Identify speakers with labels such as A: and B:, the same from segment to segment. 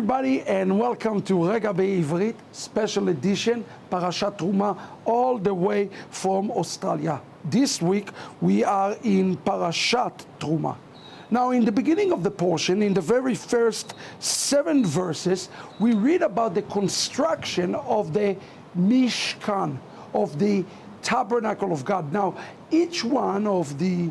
A: everybody, and welcome to Regah בעברית, special edition, Parashat Teruma, all the way from Australia. This week, we are in Parashat Teruma. Now, in the beginning of the portion, in the very first 7 verses, we read about the construction of the Mishkan, of the tabernacle of God. Now, each one of the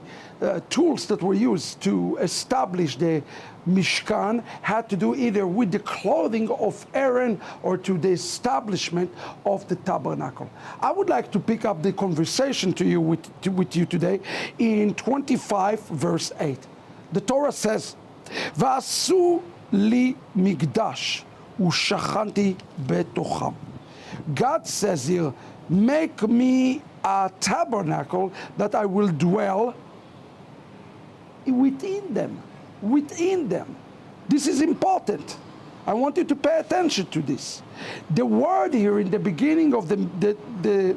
A: tools that were used to establish the Mishkan had to do either with the clothing of Aaron or to the establishment of the tabernacle. I would like to pick up the conversation with you today in 25 verse 8. The Torah says, "Va'asu li migdash u'shachanti betocham." God says here, make me a tabernacle that I will dwell within them. Within them. This is important. I want you to pay attention to this. The word here in the beginning of the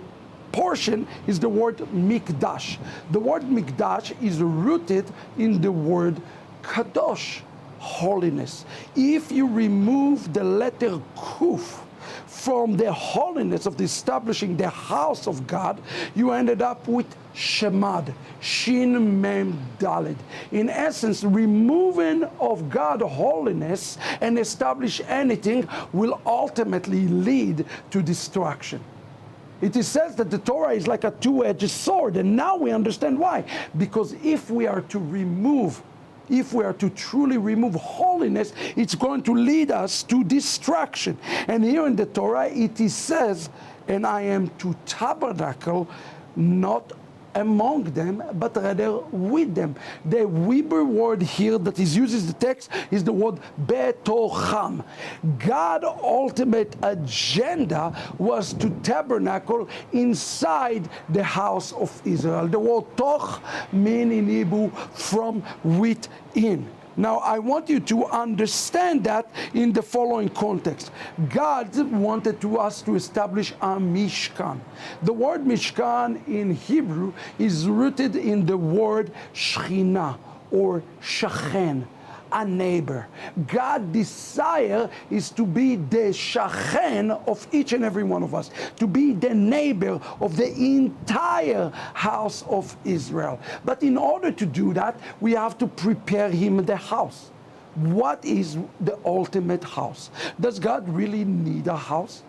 A: portion is the word mikdash. The word mikdash is rooted in the word kadosh, holiness. If you remove the letter kuf from the holiness of the establishing the house of God, you ended up with Shemad, Shin Mem Daled. In essence, removing of God holiness and establish anything will ultimately lead to destruction. It is said that the Torah is like a two-edged sword, and now we understand why. Because if we are to truly remove holiness, it's going to lead us to destruction. And here in the Torah, it is says, and I am to tabernacle not among them, but rather with them. The Hebrew word here that is used in the text is the word betocham. God's ultimate agenda was to tabernacle inside the house of Israel. The word toch means in Hebrew from within. Now, I want you to understand that in the following context. God wanted us to establish a Mishkan. The word Mishkan in Hebrew is rooted in the word Shechina or Shachen, a neighbor. God's desire is to be the Shachen of each and every one of us, to be the neighbor of the entire house of Israel. But in order to do that, we have to prepare him the house. What is the ultimate house? Does God really need a house?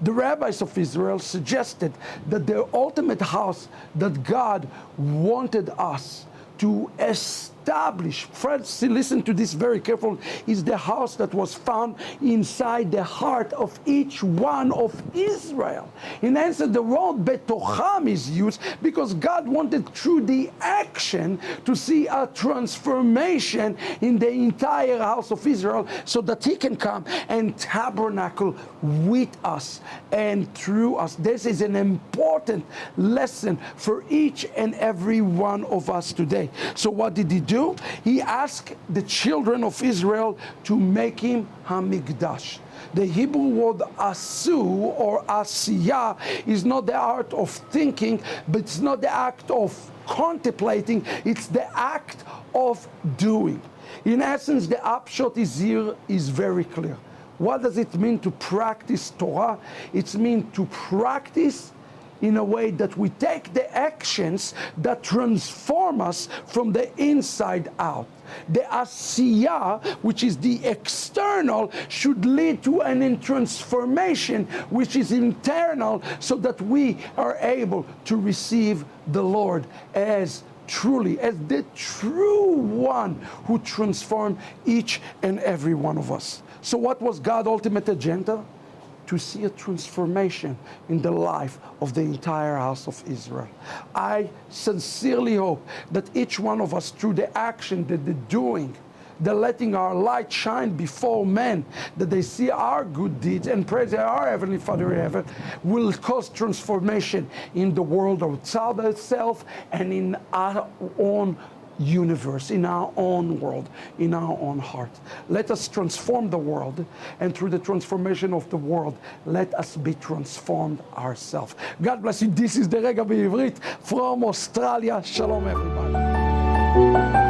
A: The rabbis of Israel suggested that the ultimate house that God wanted us to establish, friends, listen to this very careful, is the house that was found inside the heart of each one of Israel. In answer, the word betocham is used because God wanted through the action to see a transformation in the entire house of Israel so that he can come and tabernacle with us and through us. This is an important lesson for each and every one of us today. So what did he do? He asked the children of Israel to make him Hamikdash. The Hebrew word asu or asiyah is not the art of thinking, but it's not the act of contemplating, it's the act of doing. In essence, the upshot is very clear. What does it mean to practice Torah? It means to practice in a way that we take the actions that transform us from the inside out. The asiyah, which is the external, should lead to an transformation which is internal, so that we are able to receive the Lord as the true one who transformed each and every one of us. So what was God's ultimate agenda? To see a transformation in the life of the entire house of Israel. I sincerely hope that each one of us, through the action, the doing, the letting our light shine before men, that they see our good deeds and praise our Heavenly Father in heaven, will cause transformation in the world outside itself and in our own universe, in our own world, in our own heart. Let us transform the world, and through the transformation of the world, let us be transformed ourselves. God bless you. This is the Regah בעברית from Australia. Shalom, everybody.